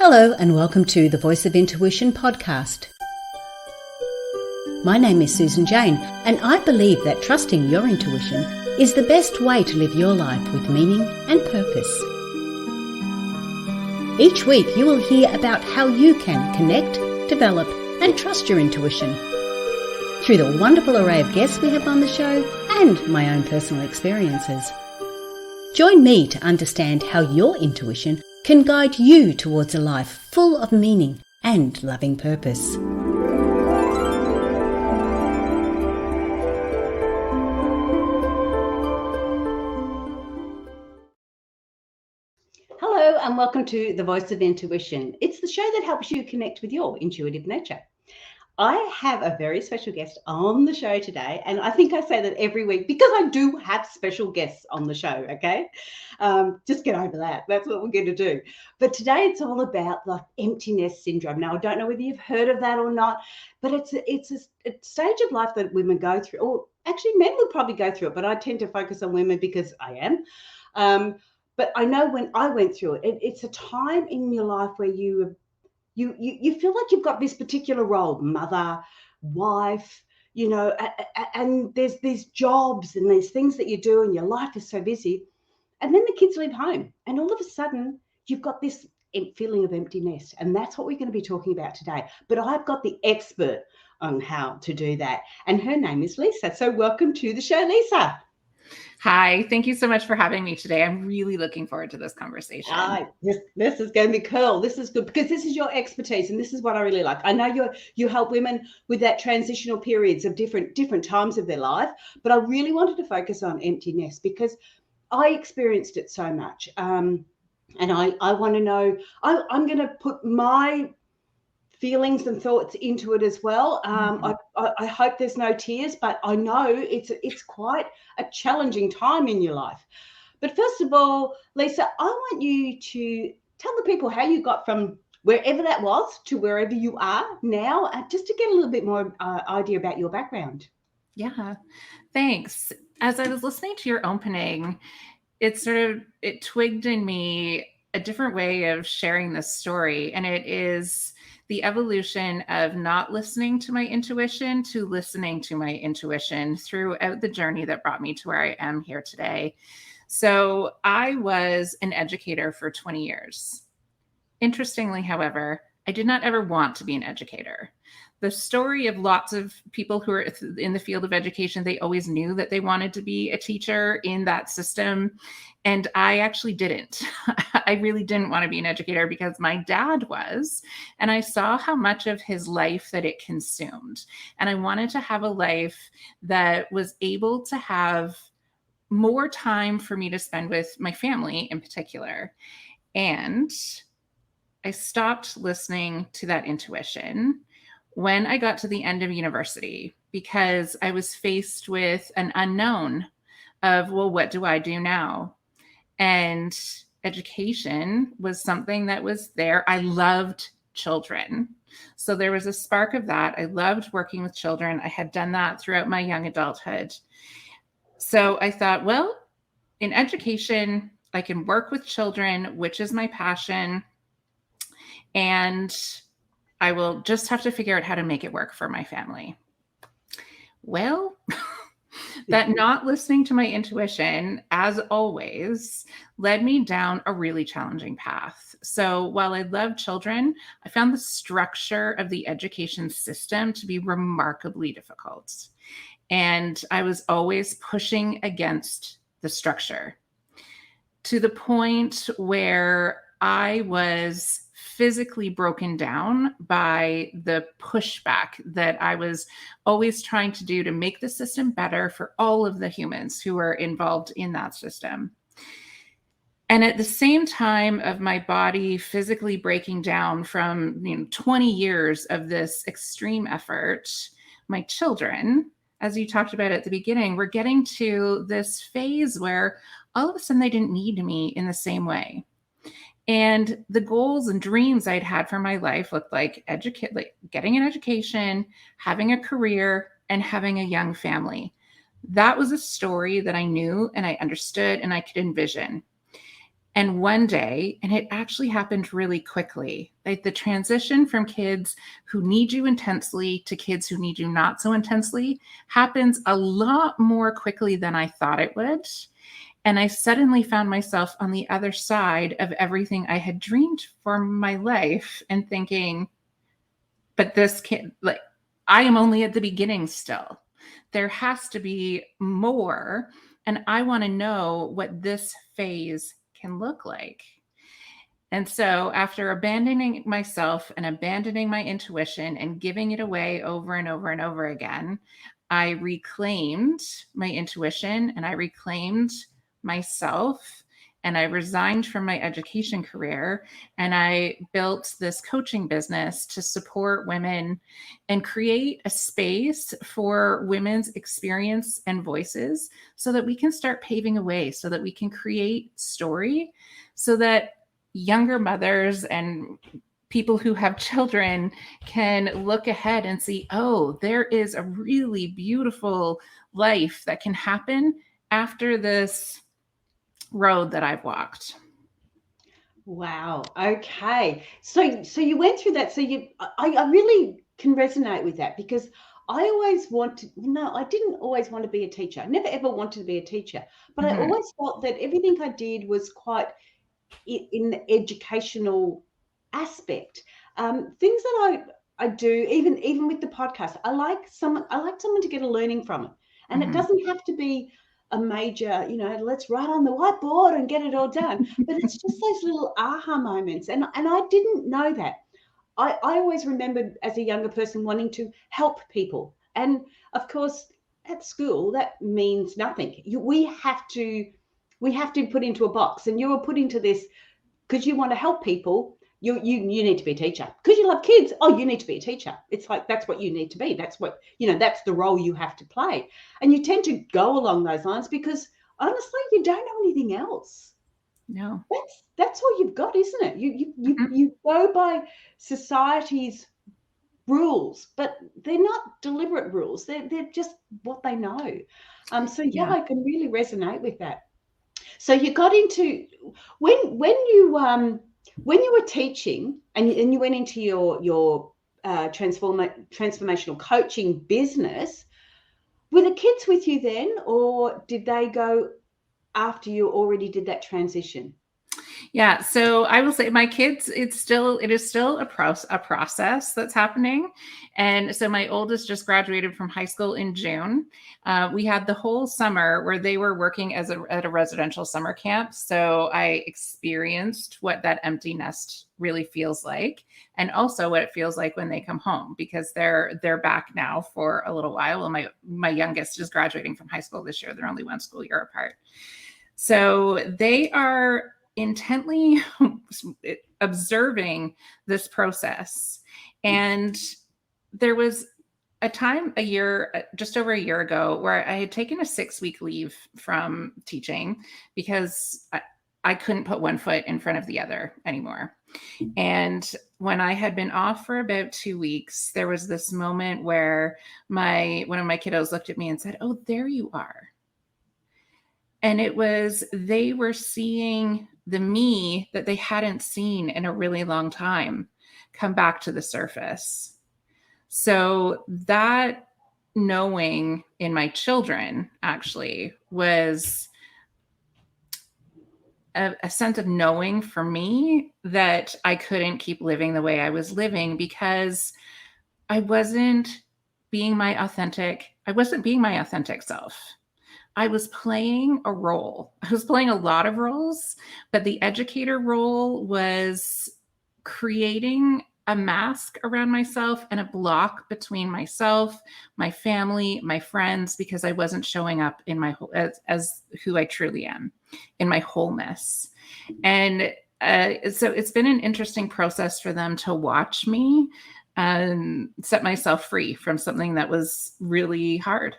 Hello and welcome to the Voice of Intuition podcast. My name is Susan Jane and I believe that trusting your intuition is the best way to live your life with meaning and purpose. Each week you will hear about how you can connect, develop and trust your intuition through the wonderful array of guests we have on the show and my own personal experiences. Join me to understand how your intuition can guide you towards a life full of meaning and loving purpose. Hello and welcome to The Voice of Intuition. It's the show that helps you connect with your intuitive nature. I have a very special guest on the show today, and I think I say that every week because I do have special guests on the show, okay? Just get over that. That's what we're going to do. But today it's all about the empty nest syndrome. Now, I don't know whether you've heard of that or not, but it's a stage of life that women go through, or actually men will probably go through it, but I tend to focus on women because I am. But I know when I went through it, it's a time in your life where you feel like you've got this particular role, mother, wife, and there's these jobs and these things that you do and your life is so busy. And then the kids leave home and all of a sudden you've got this feeling of emptiness. And that's what we're going to be talking about today. But I've got the expert on how to do that. And her name is Lisa. So welcome to the show, Lisa. Hi, thank you so much for having me today. I'm really looking forward to this conversation. This is going to be cool. This is good because this is your expertise and this is what I really like. I know you help women with that transitional periods of different times of their life, but I really wanted to focus on empty nest because I experienced it so much. And I want to know, I'm going to put my feelings and thoughts into it as well. I hope there's no tears, but I know it's quite a challenging time in your life. But first of all, Lisa, I want you to tell the people how you got from wherever that was to wherever you are now, just to get a little bit more idea about your background. Yeah, thanks. As I was listening to your opening, it twigged in me a different way of sharing this story, and it is the evolution of not listening to my intuition to listening to my intuition throughout the journey that brought me to where I am here today. So I was an educator for 20 years. Interestingly, however, I did not ever want to be an educator. The story of lots of people who are in the field of education, they always knew that they wanted to be a teacher in that system. And I actually didn't. I really didn't want to be an educator because my dad was, and I saw how much of his life that it consumed. And I wanted to have a life that was able to have more time for me to spend with my family in particular. And I stopped listening to that intuition when I got to the end of university because I was faced with an unknown of, well, what do I do now? And education was something that was there. I loved children. So there was a spark of that. I loved working with children. I had done that throughout my young adulthood. So I thought, well, in education, I can work with children, which is my passion. And I will just have to figure out how to make it work for my family. Well, that not listening to my intuition, as always, led me down a really challenging path. So while I love children, I found the structure of the education system to be remarkably difficult. And I was always pushing against the structure to the point where I was physically broken down by the pushback that I was always trying to do to make the system better for all of the humans who were involved in that system. And at the same time of my body physically breaking down from 20 years of this extreme effort, my children, as you talked about at the beginning, were getting to this phase where all of a sudden they didn't need me in the same way. And the goals and dreams I'd had for my life looked like getting an education, having a career, and having a young family. That was a story that I knew and I understood and I could envision. And one day, and it actually happened really quickly, like the transition from kids who need you intensely to kids who need you not so intensely happens a lot more quickly than I thought it would. And I suddenly found myself on the other side of everything I had dreamed for my life and thinking, but this can't, like, I am only at the beginning still. There has to be more. And I want to know what this phase can look like. And so, after abandoning myself and abandoning my intuition and giving it away over and over and over again, I reclaimed my intuition and I reclaimed myself. And I resigned from my education career and I built this coaching business to support women and create a space for women's experience and voices so that we can start paving a way, so that we can create story, so that younger mothers and people who have children can look ahead and see, oh, there is a really beautiful life that can happen after this road that I've walked. Wow. Okay. So you went through that. So I really can resonate with that because I always wanted, no, I didn't always want to be a teacher. I never ever wanted to be a teacher, but I always felt that everything I did was quite in the educational aspect. Things that I do, even with the podcast, I like someone to get a learning from it, and it doesn't have to be a major, let's write on the whiteboard and get it all done. But it's just those little aha moments, and I didn't know that. I always remembered as a younger person wanting to help people, and of course at school that means nothing. We have to put into a box, and you were put into this because you want to help people. You need to be a teacher because you love kids. Oh, you need to be a teacher. It's like that's what you need to be. That's what that's the role you have to play. And you tend to go along those lines because honestly, you don't know anything else. No. That's all you've got, isn't it? You go by society's rules, but they're not deliberate rules. They're just what they know. So yeah, I can really resonate with that. So you got into when you were teaching and you went into your transformational coaching business. Were the kids with you then, or did they go after you already did that transition? Yeah, so I will say my kids, it is still a process that's happening. And so my oldest just graduated from high school in June. We had the whole summer where they were working at a residential summer camp. So I experienced what that empty nest really feels like, and also what it feels like when they come home, because they're back now for a little while. Well, my youngest is graduating from high school this year. They're only one school year apart. So they are intently observing this process. And there was a time just over a year ago, where I had taken a 6-week leave from teaching because I couldn't put one foot in front of the other anymore. And when I had been off for about 2 weeks, there was this moment where one of my kiddos looked at me and said, "Oh, there you are." And they were seeing the me that they hadn't seen in a really long time come back to the surface. So that knowing in my children actually was a sense of knowing for me that I couldn't keep living the way I was living because I wasn't being my authentic self. I was playing a role. I was playing a lot of roles, but the educator role was creating a mask around myself and a block between myself, my family, my friends, because I wasn't showing up in my as who I truly am, in my wholeness. And so it's been an interesting process for them to watch me set myself free from something that was really hard.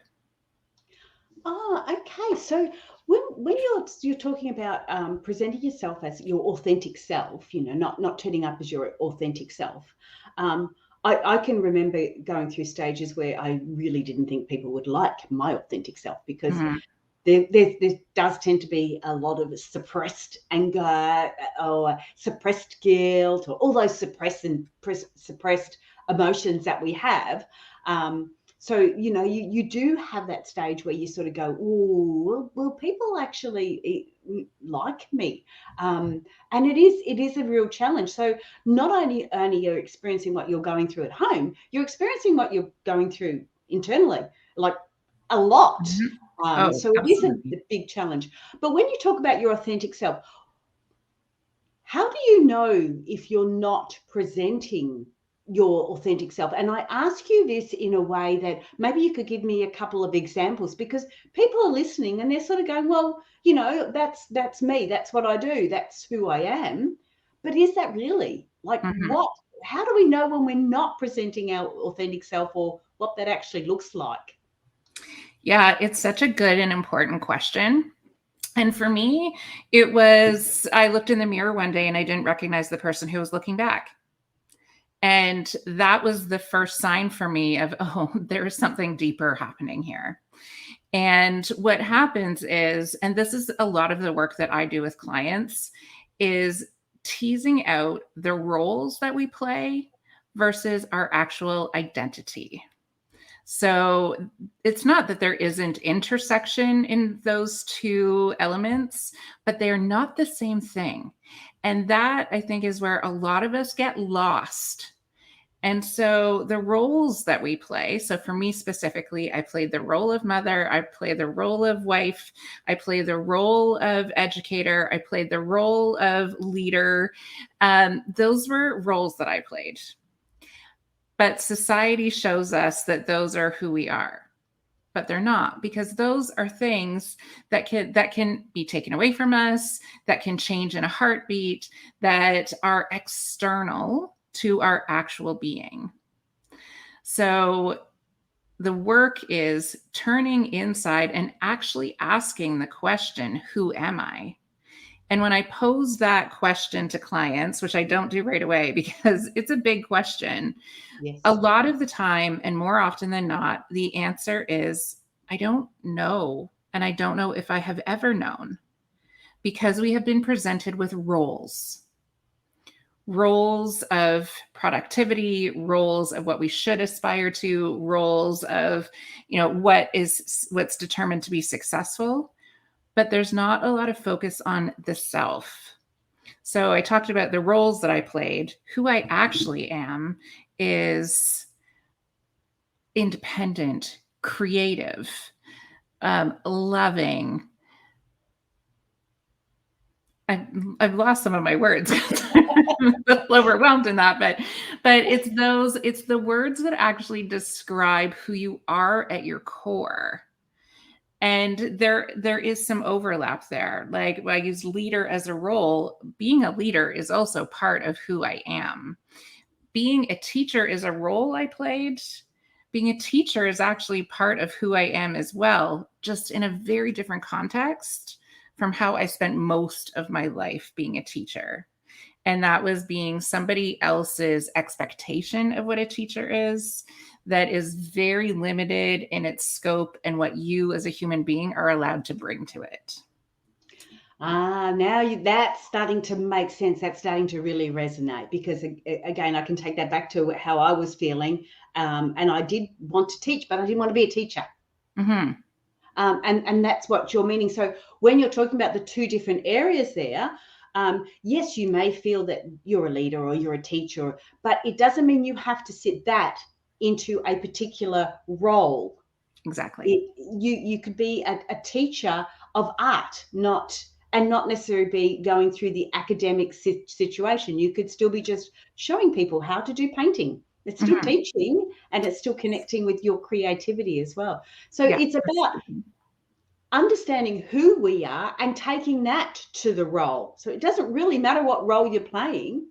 Oh, okay. So when you're talking about presenting yourself as your authentic self, not turning up as your authentic self. I can remember going through stages where I really didn't think people would like my authentic self because there does tend to be a lot of suppressed anger or suppressed guilt or all those suppressed emotions that we have. So, you do have that stage where you sort of go, oh, will people actually like me? And it is a real challenge. So not only you're experiencing what you're going through at home, you're experiencing what you're going through internally, like a lot. Mm-hmm. Oh, So it is a big challenge. But when you talk about your authentic self, how do you know if you're not presenting your authentic self? And I ask you this in a way that maybe you could give me a couple of examples, because people are listening and they're sort of going, well, that's me. That's what I do. That's who I am. But is that really how do we know when we're not presenting our authentic self, or what that actually looks like? Yeah, it's such a good and important question. And for me, I looked in the mirror one day and I didn't recognize the person who was looking back. And that was the first sign for me of, oh, there is something deeper happening here. And what happens is, and this is a lot of the work that I do with clients, is teasing out the roles that we play versus our actual identity. So it's not that there isn't intersection in those two elements, but they're not the same thing. And that, I think, is where a lot of us get lost. And so the roles that we play, so for me specifically, I played the role of mother, I played the role of wife, I played the role of educator, I played the role of leader. Those were roles that I played. But society shows us that those are who we are. But they're not, because those are things that can be taken away from us, that can change in a heartbeat, that are external to our actual being. So the work is turning inside and actually asking the question, who am I? And when I pose that question to clients, which I don't do right away because it's a big question, Yes. a lot of the time, and more often than not, the answer is, I don't know. And I don't know if I have ever known, because we have been presented with roles of productivity, roles of what we should aspire to, roles of, what's determined to be successful. But there's not a lot of focus on the self. So I talked about the roles that I played. Who I actually am is independent, creative, loving. I've lost some of my words. I'm a little overwhelmed in that, but it's the words that actually describe who you are at your core. And there is some overlap there. Like, I use leader as a role. Being a leader is also part of who I am. Being a teacher is a role I played. Being a teacher is actually part of who I am as well, just in a very different context from how I spent most of my life being a teacher. And that was being somebody else's expectation of what a teacher is, that is very limited in its scope and what you as a human being are allowed to bring to it. Now that's starting to make sense. That's starting to really resonate, because again, I can take that back to how I was feeling. And I did want to teach, but I didn't want to be a teacher. Mm-hmm. And that's what you're meaning. So when you're talking about the two different areas there, yes, you may feel that you're a leader or you're a teacher, but it doesn't mean you have to sit that into a particular role. Exactly. You could be a teacher of art, not necessarily be going through the academic situation. You could still be just showing people how to do painting. It's still Mm-hmm. teaching, and it's still connecting with your creativity as well. So Yeah, it's about understanding who we are and taking that to the role. So it doesn't really matter what role you're playing.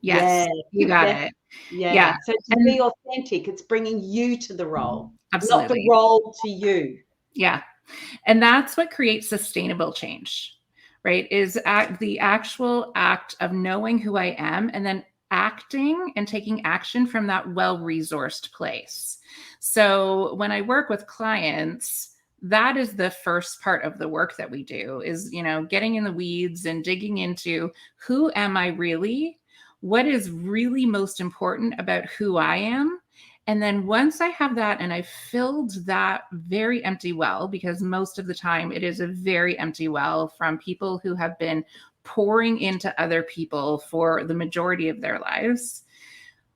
Yes, you got it. Yeah. So to be authentic, it's bringing you to the role, absolutely. not the role to you. Yeah. And that's what creates sustainable change, right? Is the actual act of knowing who I am and then acting and taking action from that well-resourced place. So when I work with clients, that is the first part of the work that we do, is, getting in the weeds and digging into, who am I really? What is really most important about who I am? And then once I have that and I've filled that very empty well, because most of the time it is a very empty well from people who have been pouring into other people for the majority of their lives.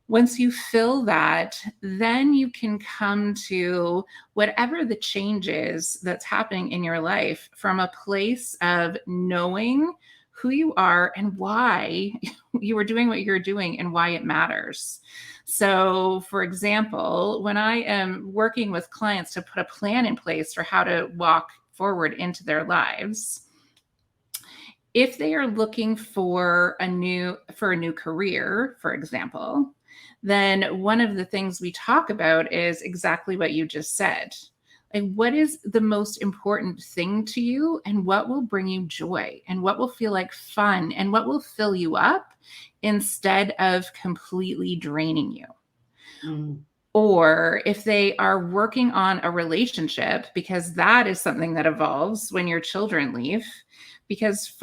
Once you fill that, then you can come to whatever the change is that's happening in your life from a place of knowing who you are and why you are doing what you're doing and why it matters. So, for example, when I am working with clients to put a plan in place for how to walk forward into their lives, if they are looking for a new career, for example, then one of the things we talk about is exactly what you just said. Like, what is the most important thing to you, and what will bring you joy, and what will feel like fun, and what will fill you up instead of completely draining you? Mm. Or if they are working on a relationship, because that is something that evolves when your children leave. Because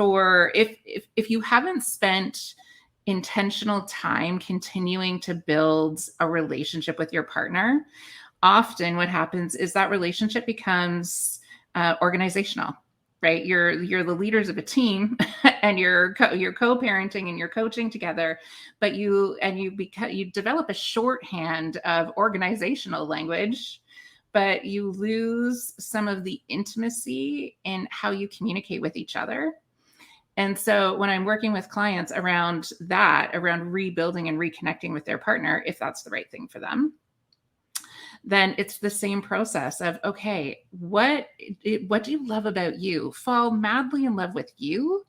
if you haven't spent intentional time continuing to build a relationship with your partner, often what happens is that relationship becomes organizational, right? You're the leaders of a team, and you're co-parenting and you're coaching together, but you develop a shorthand of organizational language, but you lose some of the intimacy in how you communicate with each other. And so when I'm working with clients around rebuilding and reconnecting with their partner, if that's the right thing for them, then it's the same process of, okay, what do you love about you? Fall madly in love with you.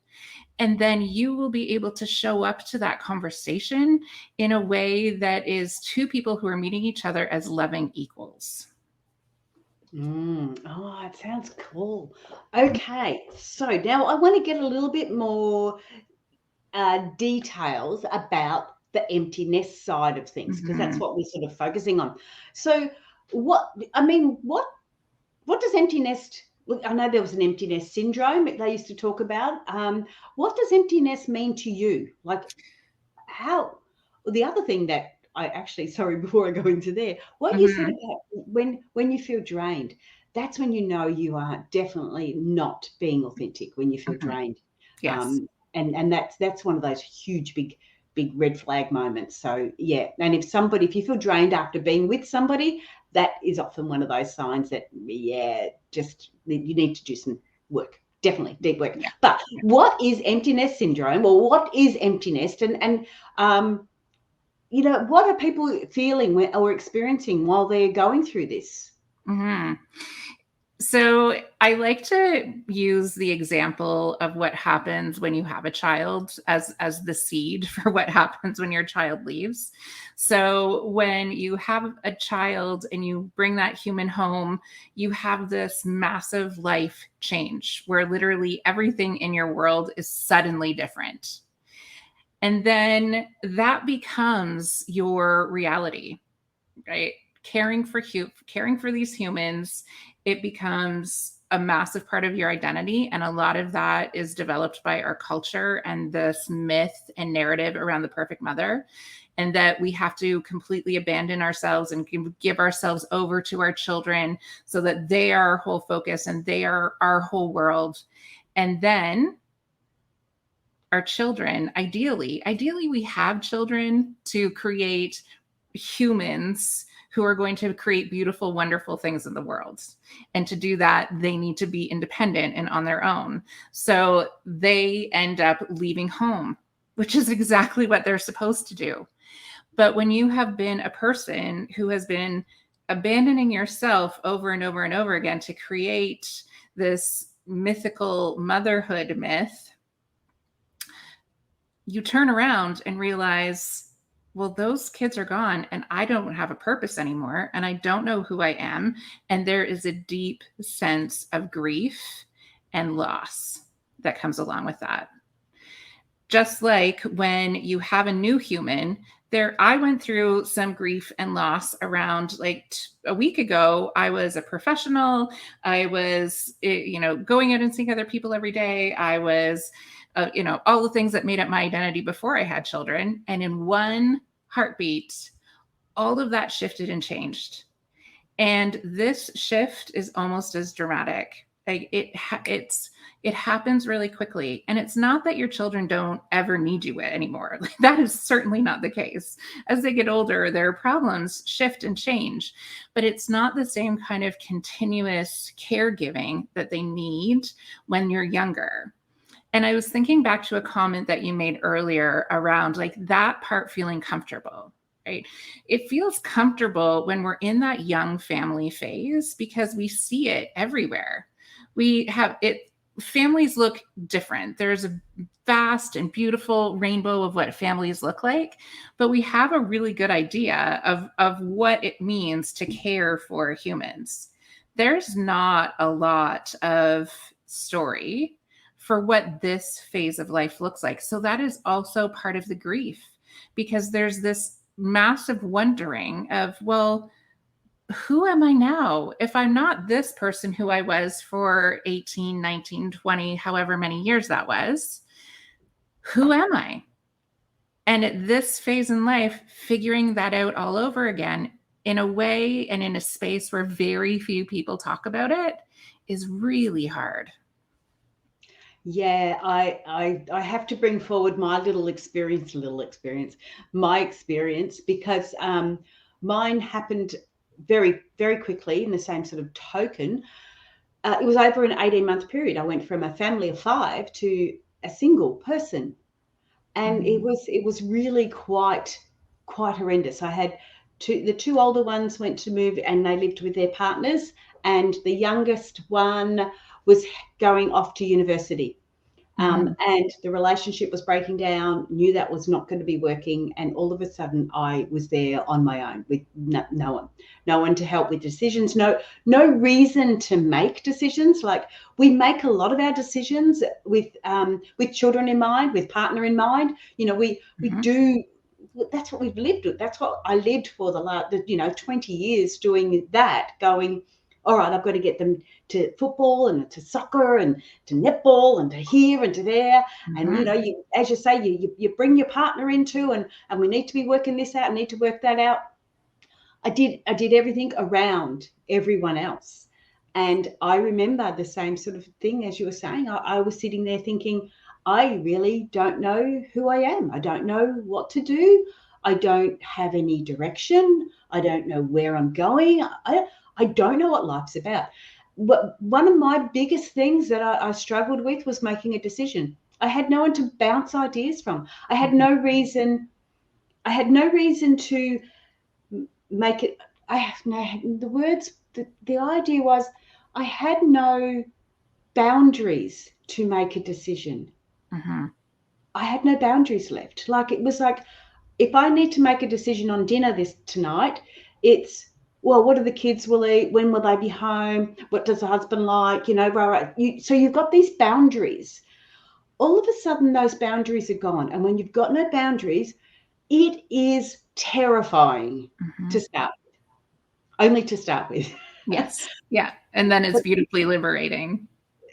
And then you will be able to show up to that conversation in a way that is two people who are meeting each other as loving equals. Oh, it sounds cool. Okay, so now I want to get a little bit more details about the empty nest side of things, because that's what we're sort of focusing on. So, what does empty nest? Look, I know there was an empty nest syndrome that they used to talk about. What does empty nest mean to you? Like, how? The other thing that I actually, sorry, before I go into there, what you said about when you feel drained, that's when you know you are definitely not being authentic, when you feel drained. Yes. And that's one of those huge big red flag moments. So yeah, and if you feel drained after being with somebody, that is often one of those signs that just you need to do some work. Definitely deep work. Yeah. But what is emptiness syndrome, or what is emptiness, and what are people feeling or experiencing while they're going through this? So I like to use the example of what happens when you have a child as the seed for what happens when your child leaves. So when you have a child and you bring that human home, you have this massive life change where literally everything in your world is suddenly different. And then that becomes your reality, right? Caring for these humans, it becomes a massive part of your identity. And a lot of that is developed by our culture and this myth and narrative around the perfect mother, and that we have to completely abandon ourselves and give ourselves over to our children so that they are our whole focus and they are our whole world. And then our children, ideally we have children to create humans who are going to create beautiful, wonderful things in the world. And to do that, they need to be independent and on their own. So they end up leaving home, which is exactly what they're supposed to do. But when you have been a person who has been abandoning yourself over and over and over again to create this mythical motherhood myth, you turn around and realize, well, those kids are gone and I don't have a purpose anymore and I don't know who I am. And there is a deep sense of grief and loss that comes along with that. Just like when you have a new human, I went through some grief and loss around like a week ago. I was a professional. I was, going out and seeing other people every day. I was, all the things that made up my identity before I had children. And in one heartbeat, all of that shifted and changed. And this shift is almost as dramatic. Like it happens really quickly. And it's not that your children don't ever need you anymore. Like, that is certainly not the case. As they get older, their problems shift and change, but it's not the same kind of continuous caregiving that they need when you're younger. And I was thinking back to a comment that you made earlier around like that part feeling comfortable, right? It feels comfortable when we're in that young family phase because we see it everywhere. We have it, families look different. There's a vast and beautiful rainbow of what families look like, but we have a really good idea of what it means to care for humans. There's not a lot of story for what this phase of life looks like. So that is also part of the grief, because there's this massive wondering of, well, who am I now? If I'm not this person who I was for 18, 19, 20, however many years that was, who am I? And at this phase in life, figuring that out all over again in a way and in a space where very few people talk about it is really hard. Yeah, I have to bring forward my my experience, because mine happened very, very quickly in the same sort of token. It was over an 18-month period. I went from a family of 5 to a single person, and it was really quite horrendous. I had the two older ones went to move, and they lived with their partners, and the youngest one was going off to university. And the relationship was breaking down, knew that was not going to be working. And all of a sudden I was there on my own with no one to help with decisions, no reason to make decisions. Like, we make a lot of our decisions with children in mind, with partner in mind. We do. That's what we've lived with. That's what I lived for the last, 20 years doing that, going, all right, I've got to get them to football and to soccer and to netball and to here and to there. And, you, as you say, you bring your partner into, and we need to be working this out, need to work that out. I did everything around everyone else. And I remember the same sort of thing as you were saying. I was sitting there thinking, I really don't know who I am. I don't know what to do. I don't have any direction. I don't know where I'm going. I don't know what life's about. But one of my biggest things that I struggled with was making a decision. I had no one to bounce ideas from. I had no reason to make it. The idea was, I had no boundaries to make a decision. I had no boundaries left. Like, it was like, if I need to make a decision on dinner tonight, it's, well, what do the kids will eat? When will they be home? What does the husband like? So you've got these boundaries. All of a sudden, those boundaries are gone. And when you've got no boundaries, it is terrifying to start with. Only to start with. Yes. Yeah. And then it's beautifully liberating.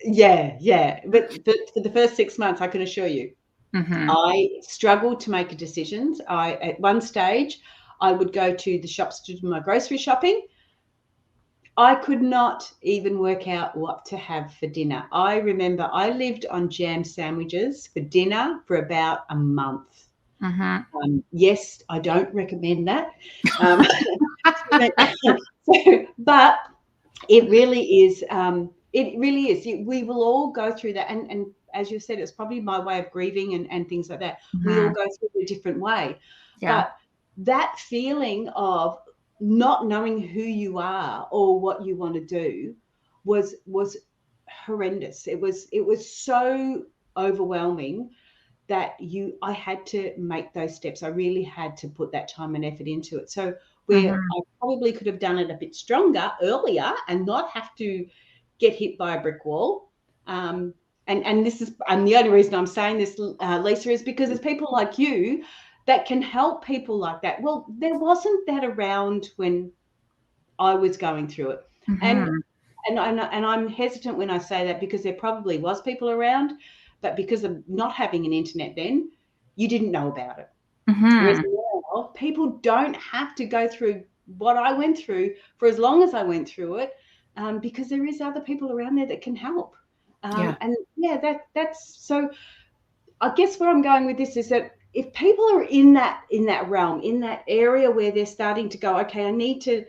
Yeah. But for the first 6 months, I can assure you, I struggled to make decisions. At one stage, I would go to the shops to do my grocery shopping. I could not even work out what to have for dinner. I remember I lived on jam sandwiches for dinner for about a month. Yes, I don't recommend that. But it really is. We will all go through that. And as you said, it's probably my way of grieving and things like that. We all go through it a different way. Yeah. But that feeling of not knowing who you are or what you want to do was horrendous. It was so overwhelming that I had to make those steps. I really had to put that time and effort into it. So where I probably could have done it a bit stronger earlier and not have to get hit by a brick wall. And the only reason I'm saying this, Lisa, is because there's people like you that can help people like that. Well, there wasn't that around when I was going through it. And Mm-hmm. and I'm hesitant when I say that, because there probably was people around, but because of not having an internet then, you didn't know about it. Whereas Mm-hmm. now, people don't have to go through what I went through for as long as I went through it, because there is other people around there that can help. Yeah. And yeah, that's so. I guess where I'm going with this is that if people are in that realm, in that area where they're starting to go, okay, I need to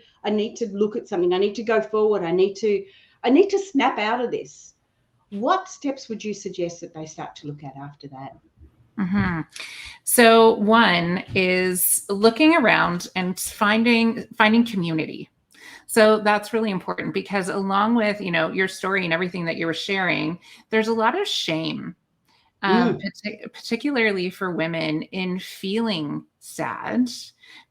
look at something, I need to go forward, I need to snap out of this. What steps would you suggest that they start to look at after that? Mm-hmm. So one is looking around and finding community. So that's really important, because along with, your story and everything that you were sharing, there's a lot of shame, Mm, particularly for women, in feeling sad,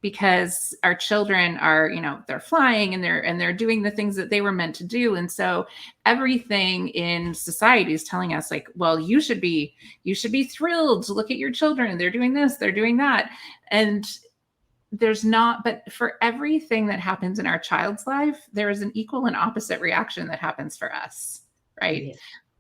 because our children are, they're flying and they're doing the things that they were meant to do. And so everything in society is telling us, like, well, you should be thrilled to look at your children. They're doing this, they're doing that. And there's not, but for everything that happens in our child's life, there is an equal and opposite reaction that happens for us, right? yes.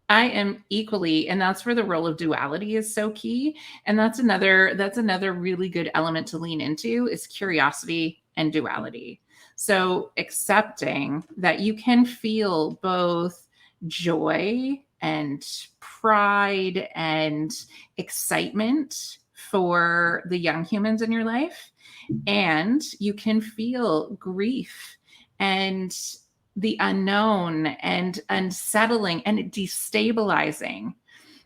I am equally, and that's where the role of duality is so key. And that's another really good element to lean into, is curiosity and duality. So accepting that you can feel both joy and pride and excitement for the young humans in your life, and you can feel grief and the unknown and unsettling and destabilizing,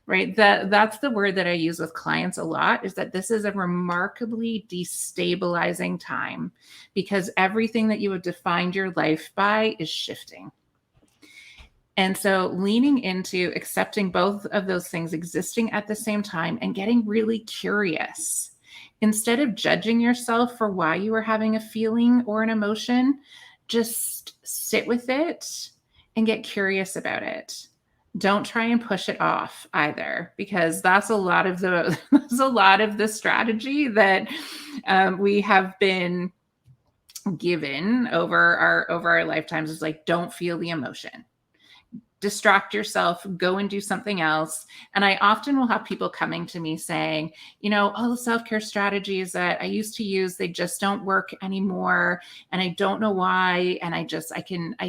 right? That's the word that I use with clients a lot, is that this is a remarkably destabilizing time, because everything that you have defined your life by is shifting. And so leaning into accepting both of those things existing at the same time and getting really curious. Instead of judging yourself for why you are having a feeling or an emotion, just sit with it and get curious about it. Don't try and push it off either, because that's a lot of the that's a lot of the strategy that we have been given over our lifetimes, is like, don't feel the emotion, distract yourself, go and do something else. And I often will have people coming to me saying, all the self-care strategies that I used to use, they just don't work anymore. And I don't know why. And I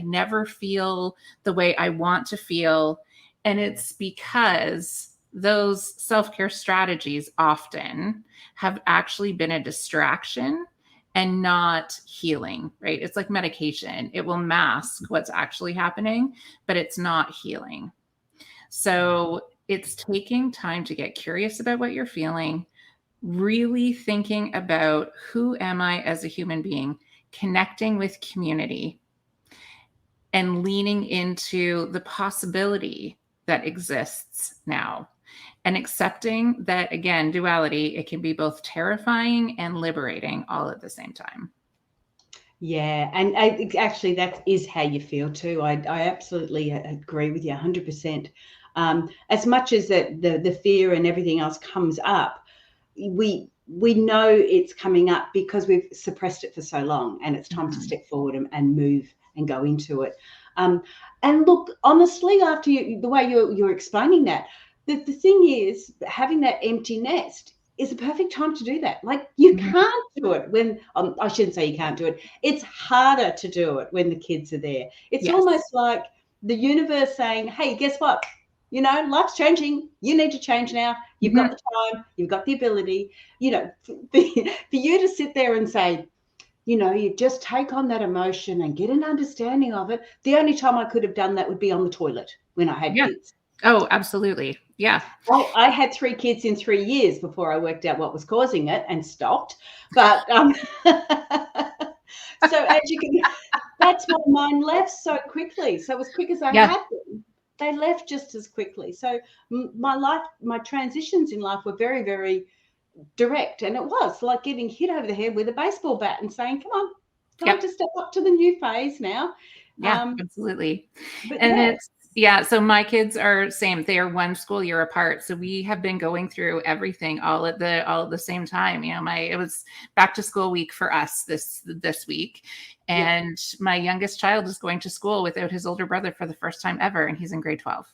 never feel the way I want to feel. And it's because those self-care strategies often have actually been a distraction and not healing, right? It's like medication. It will mask what's actually happening, but it's not healing. So it's taking time to get curious about what you're feeling, really thinking about, who am I as a human being, connecting with community, and leaning into the possibility that exists now. And accepting that, again, duality, it can be both terrifying and liberating all at the same time. Yeah, and actually, that is how you feel too. I absolutely agree with you 100%. As much as that the fear and everything else comes up, we know it's coming up because we've suppressed it for so long, and it's time to Mhm. step forward and move and go into it. Um, and look, honestly, after the way you're explaining that, the thing is, having that empty nest is a perfect time to do that. Like, you Mhm. can't do it when, I shouldn't say you can't do it. It's harder to do it when the kids are there. It's Yes. almost like the universe saying, hey, guess what? Life's changing. You need to change now. You've got Mhm. the time. You've got the ability. For you to sit there and say, you just take on that emotion and get an understanding of it. The only time I could have done that would be on the toilet when I had Yeah. kids. Oh, absolutely. Yeah. I had 3 kids in 3 years before I worked out what was causing it and stopped. But so as you can, that's why mine left so quickly. So as quick as I Yeah. had them, they left just as quickly. So my transitions in life were very, very direct, and it was like getting hit over the head with a baseball bat and saying, "Come on, time Yep. to step up to the new phase now." Yeah, Um, absolutely. but And yeah, it's Yeah, so my kids are same. They are one school year apart. So we have been going through everything all at the same time. It was back to school week for us this week. Yeah. And my youngest child is going to school without his older brother for the first time ever, and he's in grade 12.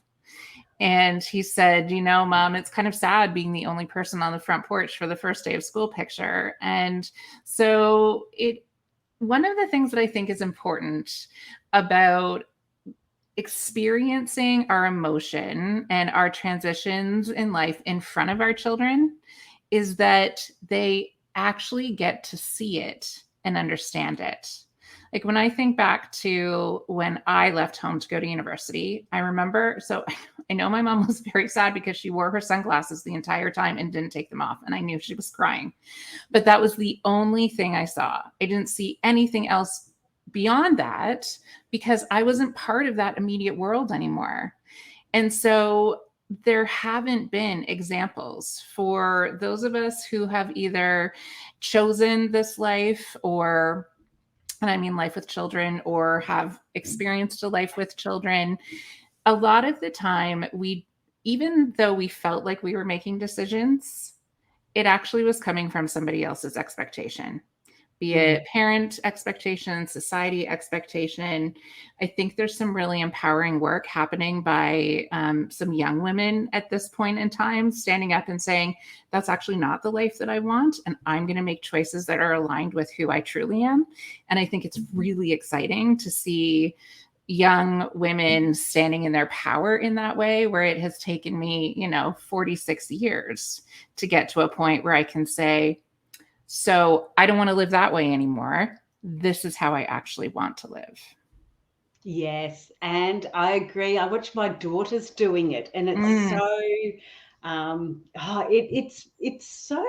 And he said, Mom, it's kind of sad being the only person on the front porch for the first day of school picture. And so one of the things that I think is important about experiencing our emotion and our transitions in life in front of our children is that they actually get to see it and understand it. Like when I think back to when I left home to go to university, I remember, so I know my mom was very sad because she wore her sunglasses the entire time and didn't take them off. And I knew she was crying, but that was the only thing I saw. I didn't see anything else beyond that because I wasn't part of that immediate world anymore. And so there haven't been examples for those of us who have either chosen this life and I mean life with children, or have experienced a life with children. A lot of the time, even though we felt like we were making decisions, it actually was coming from somebody else's expectation, be it parent expectation, society expectation. I think there's some really empowering work happening by some young women at this point in time, standing up and saying, that's actually not the life that I want. And I'm going to make choices that are aligned with who I truly am. And I think it's really exciting to see young women standing in their power in that way, where it has taken me, 46 years to get to a point where I can say, so I don't want to live that way anymore. This is how I actually want to live. Yes, and I agree. I watch my daughters doing it, and it's so it's so,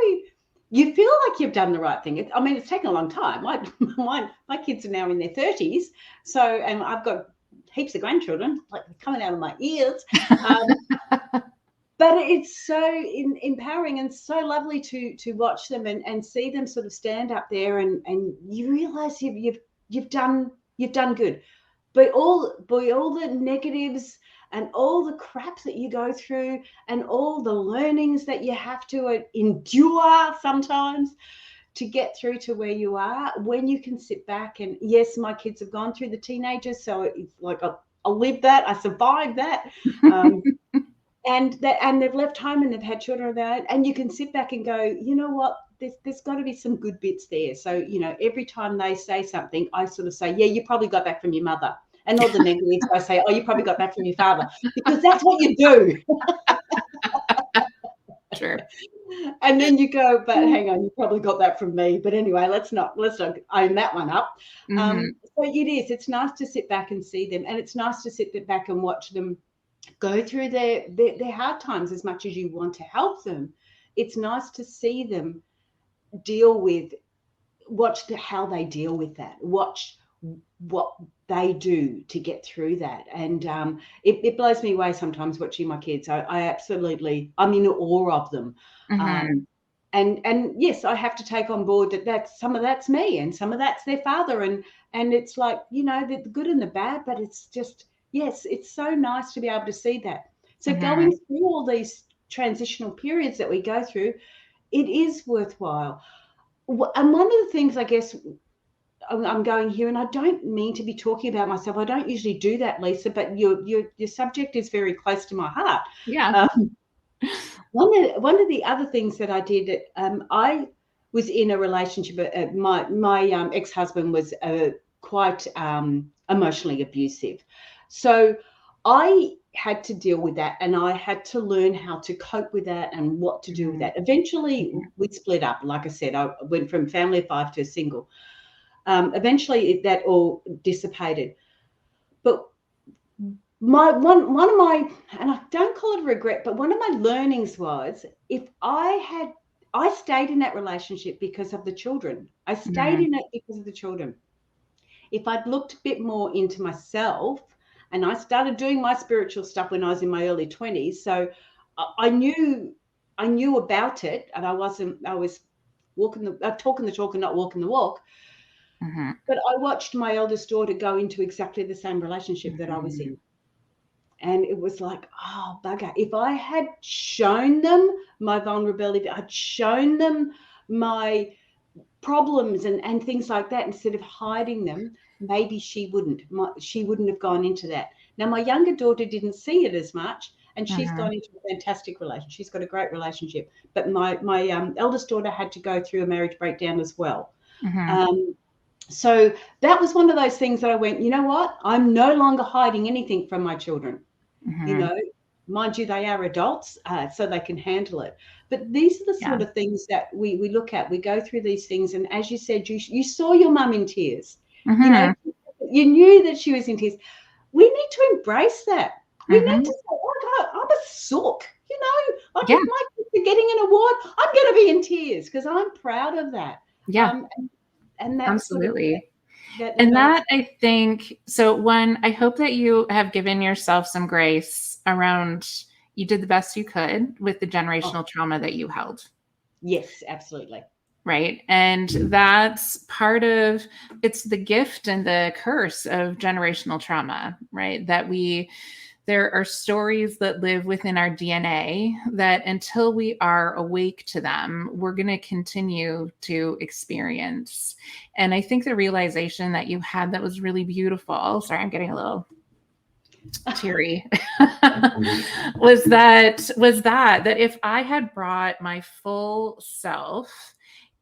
you feel like you've done the right thing. I mean, it's taken a long time. My kids are now in their 30s, so, and I've got heaps of grandchildren like coming out of my ears. But it's so empowering and so lovely to watch them and see them sort of stand up there, and you realize you've done good. But all the negatives and all the crap that you go through and all the learnings that you have to endure sometimes to get through to where you are, when you can sit back and, yes, my kids have gone through the teenagers, so it's like I lived that, I survived that. And they've left home and they've had children of their own, and you can sit back and go, you know what, there's got to be some good bits there. So, every time they say something, I sort of say, yeah, you probably got back from your mother. And all the negatives, I say, oh, you probably got back from your father, because that's what you do. Sure. And then you go, but hang on, you probably got that from me. But anyway, let's not own that one up. So it's nice to sit back and see them, and it's nice to sit back and watch them go through their hard times. As much as you want to help them, it's nice to see them watch how they deal with that, watch what they do to get through that. And it blows me away sometimes watching my kids. I'm in awe of them. And yes, I have to take on board that some of that's me and some of that's their father, and it's like, the good and the bad, but it's just, yes, it's so nice to be able to see that. So going through all these transitional periods that we go through, it is worthwhile. And one of the things, I guess, I'm going here, and I don't mean to be talking about myself. I don't usually do that, Lisa, but your subject is very close to my heart. Yeah. One of the other things that I did, I was in a relationship. My ex-husband was quite emotionally abusive, so I had to deal with that, and I had to learn how to cope with that and what to do with that. Eventually, we split up. Like I said, I went from family of 5 to a single. Eventually, that all dissipated. But one of my, and I don't call it a regret, but one of my learnings was, if I stayed in that relationship because of the children. I stayed in it because of the children. If I'd looked a bit more into myself, and I started doing my spiritual stuff when I was in my early 20s, so I knew about it, and I was talking the talk and not walking the walk. But I watched my eldest daughter go into exactly the same relationship that I was in. And it was like, oh, bugger. If I had shown them my vulnerability, I'd shown them my problems and things like that instead of hiding them, maybe she wouldn't have gone into that. Now, my younger daughter didn't see it as much, and she's gone into a fantastic relationship. She's got a great relationship. But my eldest daughter had to go through a marriage breakdown as well. So that was one of those things that I went, you know what? I'm no longer hiding anything from my children. You know, mind you, they are adults, so they can handle it. But these are the sort of things that we look at. We go through these things. And as you said, you saw your mum in tears. You know, you knew that she was in tears. We need to embrace that. We need to say, oh, God, I'm a sook. You know, my kids are getting an award. I'm going to be in tears because I'm proud of that. And that's absolutely. That I think, so one, I hope that you have given yourself some grace around, you did the best you could with the generational trauma that you held. Yes, absolutely. Right. And that's part of, it's the gift and the curse of generational trauma, right? That there are stories that live within our DNA that until we are awake to them, we're going to continue to experience. And I think the realization that you had that was really beautiful, sorry, I'm getting a little teary, was that if I had brought my full self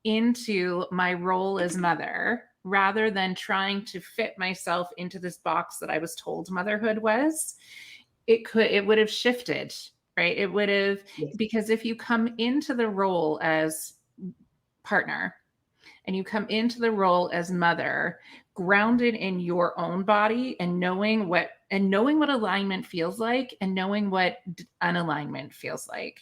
into my role as mother, rather than trying to fit myself into this box that I was told motherhood was, it would have shifted, right? It would have, because if you come into the role as partner and you come into the role as mother, grounded in your own body and knowing what alignment feels like and knowing what unalignment feels like.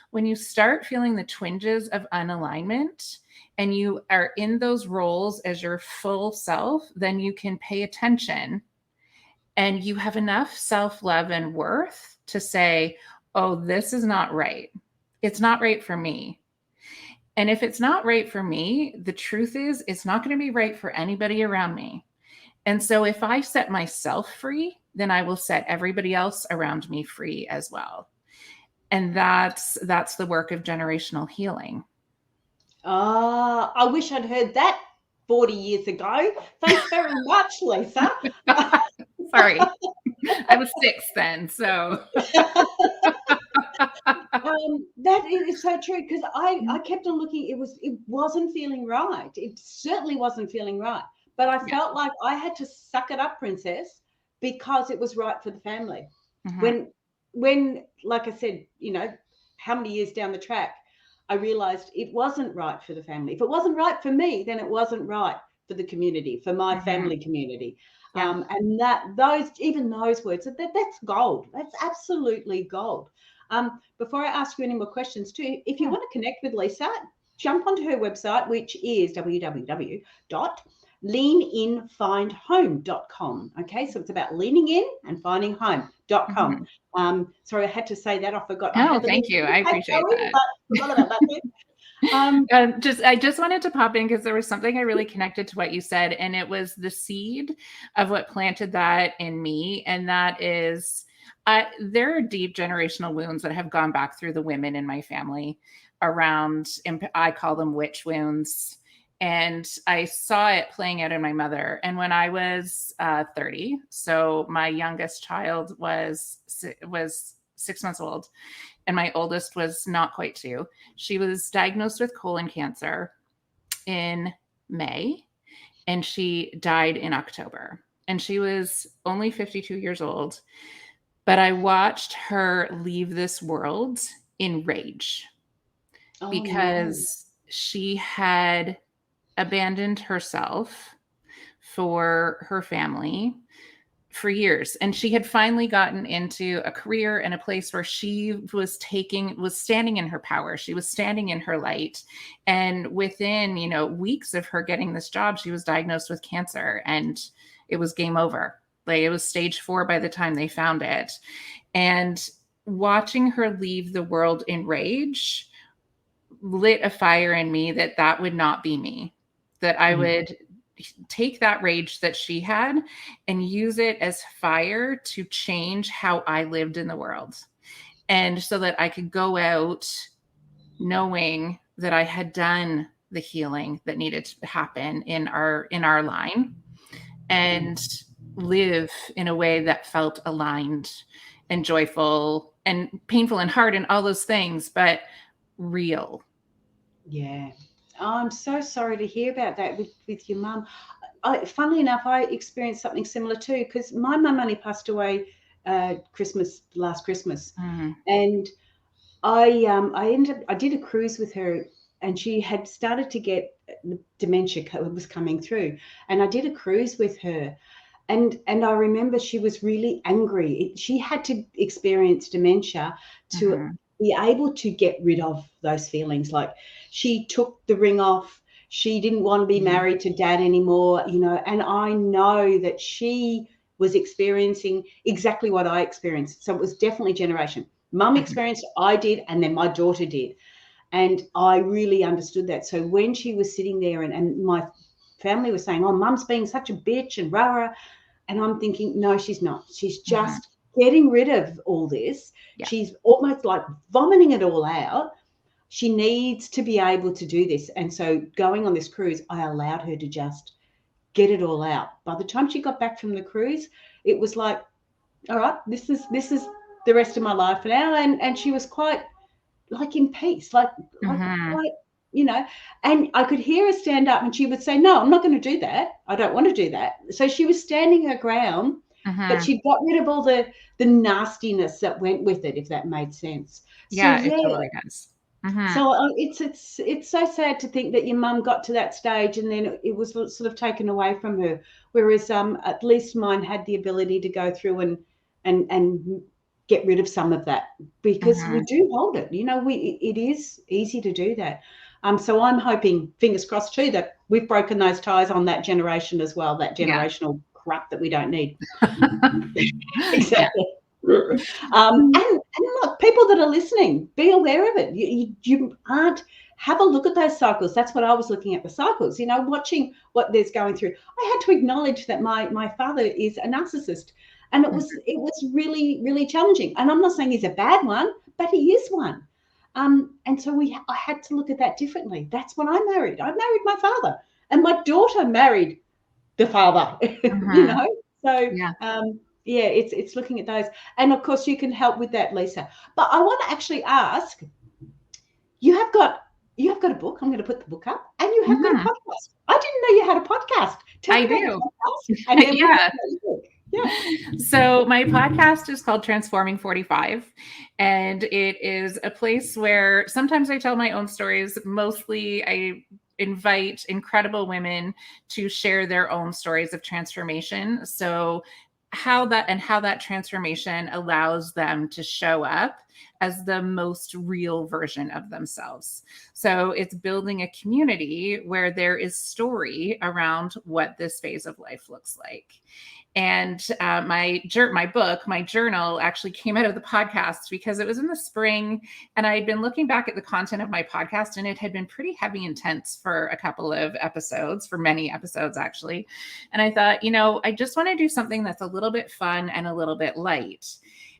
When you start feeling the twinges of unalignment and you are in those roles as your full self, then you can pay attention. And you have enough self-love and worth to say, oh, this is not right. It's not right for me. And if it's not right for me, the truth is it's not going to be right for anybody around me. And so if I set myself free, then I will set everybody else around me free as well. And that's the work of generational healing. I wish I'd heard that 40 years ago. Thanks very much, Lisa. Sorry. I was 6 then, so. That is so true, because I kept on looking. It wasn't feeling right. It certainly wasn't feeling right. But I felt like I had to suck it up, princess, because it was right for the family. When, like I said, you know, how many years down the track, I realized it wasn't right for the family. If it wasn't right for me, then it wasn't right for the community, for my family community. And those words, that's gold. That's absolutely gold. Before I ask you any more questions too, if you want to connect with Lisa, jump onto her website, which is www.leaninfindhome.com. Okay, so it's about leaning in and finding home.com. Sorry, I had to say that. I forgot. No, thank you. I appreciate that. Forgot about that. I just wanted to pop in because there was something I really connected to what you said, and it was the seed of what planted that in me. And that is, there are deep generational wounds that have gone back through the women in my family around, I call them witch wounds. And I saw it playing out in my mother. And when I was 30, so my youngest child was 6 months old, and my oldest was not quite 2. She was diagnosed with colon cancer in May, and she died in October. And she was only 52 years old. But I watched her leave this world in rage because she had abandoned herself for her family for years. And she had finally gotten into a career and a place where she was standing in her power. She was standing in her light. And within, weeks of her getting this job, she was diagnosed with cancer, and it was game over. Like, it was stage 4 by the time they found it. And watching her leave the world in rage lit a fire in me that would not be me, that I would take that rage that she had and use it as fire to change how I lived in the world. And so that I could go out knowing that I had done the healing that needed to happen in our line, and live in a way that felt aligned and joyful and painful and hard and all those things, but real. Yeah. Oh, I'm so sorry to hear about that with your mum. Funnily enough, I experienced something similar too, because my mum only passed away last Christmas. Mm. And I did a cruise with her, and she had started to get dementia was coming through, and I did a cruise with her, and I remember she was really angry. She had to experience dementia to be able to get rid of those feelings. Like, she took the ring off. She didn't want to be married to dad anymore, and I know that she was experiencing exactly what I experienced. So it was definitely generation. Mum experienced, I did, and then my daughter did. And I really understood that. So when she was sitting there and my family was saying, oh, Mum's being such a bitch and rah, rah, and I'm thinking, no, she's not. She's just getting rid of all this. Yeah. She's almost like vomiting it all out. She needs to be able to do this. And so going on this cruise, I allowed her to just get it all out. By the time she got back from the cruise, it was like, all right, this is the rest of my life now. And she was quite like in peace, like quite, and I could hear her stand up, and she would say, no, I'm not going to do that. I don't want to do that. So she was standing her ground, but she got rid of all the nastiness that went with it, if that made sense. Yeah, So, it totally does. So it's so sad to think that your mum got to that stage and then it was sort of taken away from her. Whereas at least mine had the ability to go through and get rid of some of that, because we do hold it. It is easy to do that. So I'm hoping, fingers crossed too, that we've broken those ties on that generation as well. That generational crap that we don't need. Exactly. And look, people that are listening, be aware of it. You aren't. Have a look at those cycles. That's what I was looking at, the cycles. watching what there's going through. I had to acknowledge that my father is a narcissist, and it was really, really challenging. And I'm not saying he's a bad one, but he is one. And so I had to look at that differently. That's when I married. I married my father, and my daughter married the father. So it's looking at those, and of course you can help with that, Lisa. But I want to actually ask, you have got a book. I'm going to put the book up, and you have got a podcast. I didn't know you had a podcast. Tell me about your podcast, and then So my podcast is called Transforming 45, and it is a place where sometimes I tell my own stories. Mostly I invite incredible women to share their own stories of transformation. So how that transformation allows them to show up as the most real version of themselves. So it's building a community where there is story around what this phase of life looks like. And my book, my journal, actually came out of the podcast because it was in the spring, and I had been looking back at the content of my podcast, and it had been pretty heavy intense for a couple of episodes, for many episodes actually. And I thought, I just want to do something that's a little bit fun and a little bit light.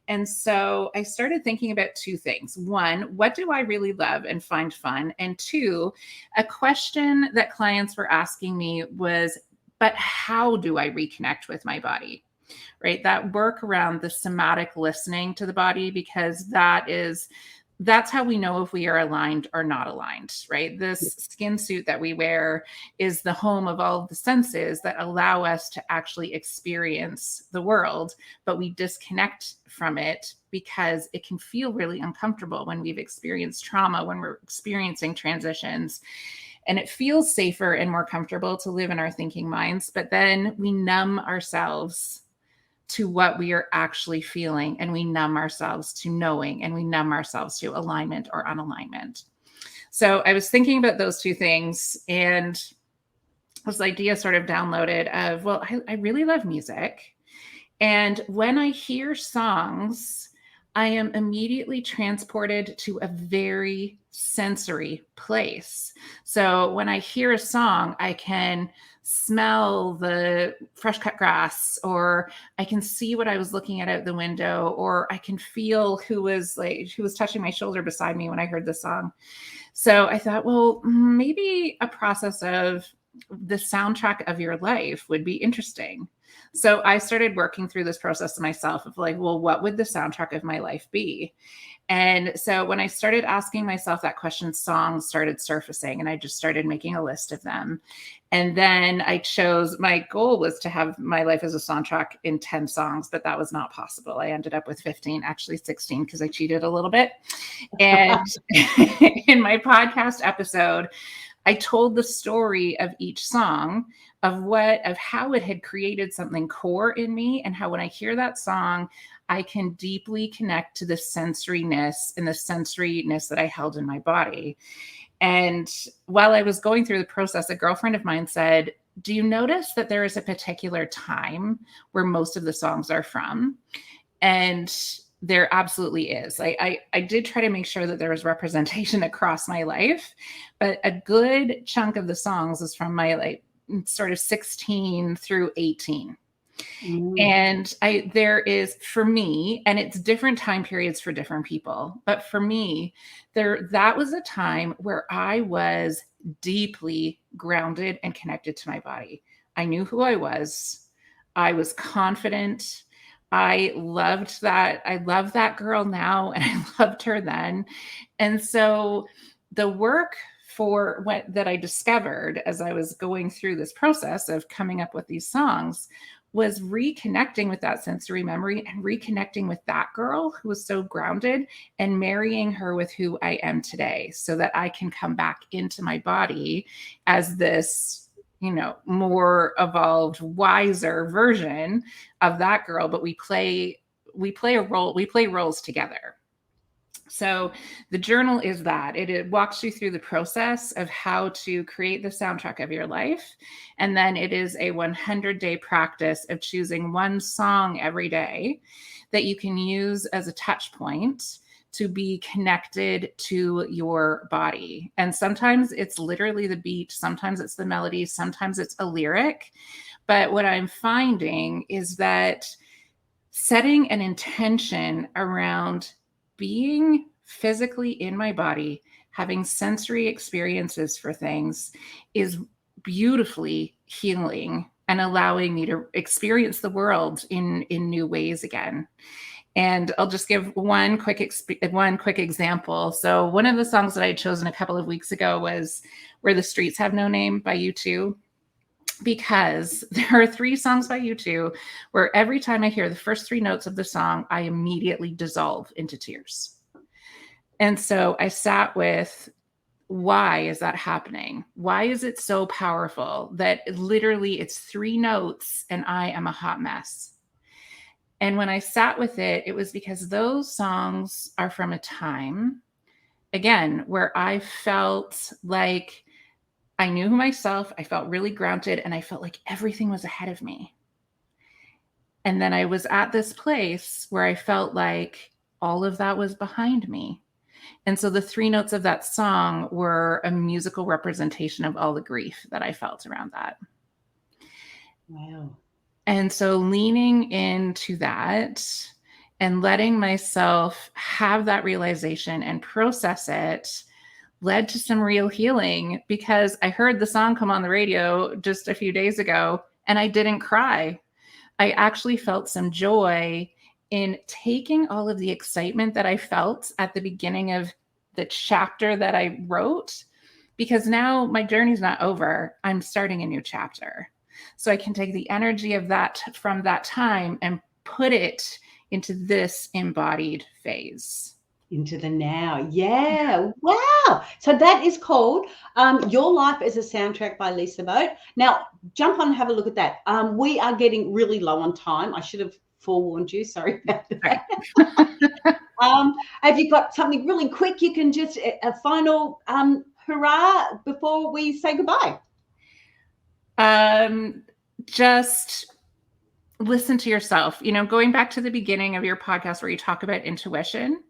And so I started thinking about two things. One, what do I really love and find fun? And two, a question that clients were asking me was, but how do I reconnect with my body? Right? That work around the somatic listening to the body, because that's how we know if we are aligned or not aligned, right? This skin suit that we wear is the home of all of the senses that allow us to actually experience the world, but we disconnect from it because it can feel really uncomfortable when we've experienced trauma, when we're experiencing transitions. And it feels safer and more comfortable to live in our thinking minds, but then we numb ourselves to what we are actually feeling, and we numb ourselves to knowing, and we numb ourselves to alignment or unalignment. So I was thinking about those two things, and this idea sort of downloaded of, well, I really love music. And when I hear songs, I am immediately transported to a very sensory place. So when I hear a song, I can smell the fresh cut grass, or I can see what I was looking at out the window, or I can feel who was touching my shoulder beside me when I heard the song. So I thought, well, maybe a process of the soundtrack of your life would be interesting. So I started working through this process myself of like, well, what would the soundtrack of my life be? And so when I started asking myself that question, songs started surfacing, and I just started making a list of them. And then my goal was to have my life as a soundtrack in 10 songs, but that was not possible. I ended up with 15, actually 16, because I cheated a little bit. And in my podcast episode, I told the story of each song, of how it had created something core in me, and how when I hear that song, I can deeply connect to the sensoriness that I held in my body. And while I was going through the process, a girlfriend of mine said, do you notice that there is a particular time where most of the songs are from? And there absolutely is. I did try to make sure that there was representation across my life, but a good chunk of the songs is from my sort of 16 through 18. And there is, for me, and it's different time periods for different people, but for me, that was a time where I was deeply grounded and connected to my body. I knew who I was. I was confident. I loved that. I love that girl now, and I loved her then. And so the work that I discovered as I was going through this process of coming up with these songs was reconnecting with that sensory memory and reconnecting with that girl who was so grounded, and marrying her with who I am today, so that I can come back into my body as this, more evolved, wiser version of that girl. But we play roles together. So the journal is that it walks you through the process of how to create the soundtrack of your life. And then it is a 100-day practice of choosing one song every day that you can use as a touch point to be connected to your body. And sometimes it's literally the beat, sometimes it's the melody, sometimes it's a lyric. But what I'm finding is that setting an intention around being physically in my body, having sensory experiences for things, is beautifully healing and allowing me to experience the world in new ways again. And I'll just give one quick example. So one of the songs that I had chosen a couple of weeks ago was Where the Streets Have No Name by U2. Because there are 3 songs by U2 where every time I hear the first 3 notes of the song, I immediately dissolve into tears. And so I sat with, why is that happening? Why is it so powerful that literally it's 3 notes and I am a hot mess? And when I sat with it, it was because those songs are from a time, again, where I felt like I knew myself, I felt really grounded, and I felt like everything was ahead of me. And then I was at this place where I felt like all of that was behind me. And so the 3 notes of that song were a musical representation of all the grief that I felt around that. Wow. And so leaning into that and letting myself have that realization and process it led to some real healing, because I heard the song come on the radio just a few days ago and I didn't cry. I actually felt some joy in taking all of the excitement that I felt at the beginning of the chapter that I wrote, because now my journey's not over. I'm starting a new chapter. So I can take the energy of that from that time and put it into this embodied phase. Into the now. Yeah. Wow. So that is called Your Life as a Soundtrack by Lisa Boate. Now, jump on and have a look at that. We are getting really low on time. I should have forewarned you. Sorry about that. Have you got something really quick? You can just a final hurrah before we say goodbye. Just listen to yourself. Going back to the beginning of your podcast where you talk about intuition,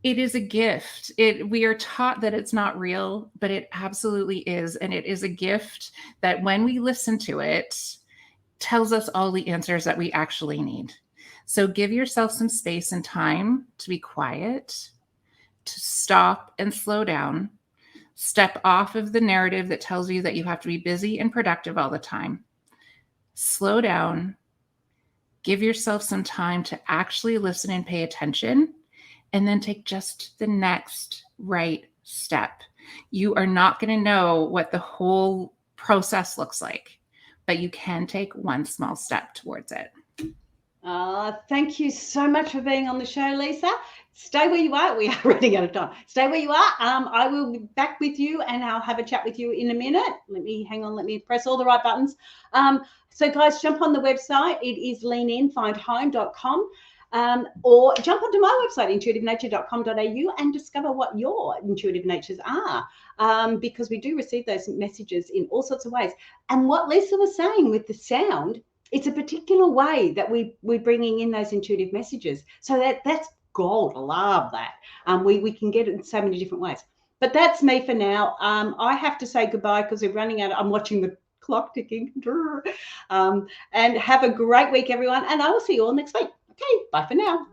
It is a gift. We are taught that it's not real, but it absolutely is. And it is a gift that when we listen to it, tells us all the answers that we actually need. So give yourself some space and time to be quiet, to stop and slow down, step off of the narrative that tells you that you have to be busy and productive all the time. Slow down, give yourself some time to actually listen and pay attention, and then take just the next right step. You are not going to know what the whole process looks like, but you can take one small step towards it. Thank you so much for being on the show, Lisa. Stay where you are. We are running out of time. Stay where you are. I will be back with you and I'll have a chat with you in a minute. Let me press all the right buttons. So guys, jump on the website. It is leaninfindhome.com. Or jump onto my website, intuitivenature.com.au, and discover what your intuitive natures are, because we do receive those messages in all sorts of ways. And what Lisa was saying with the sound, it's a particular way that we're bringing in those intuitive messages. So that's gold. I love that. We can get it in so many different ways. But that's me for now. I have to say goodbye because we're running out. I'm watching the clock ticking. And have a great week, everyone. And I will see you all next week. Okay, bye for now.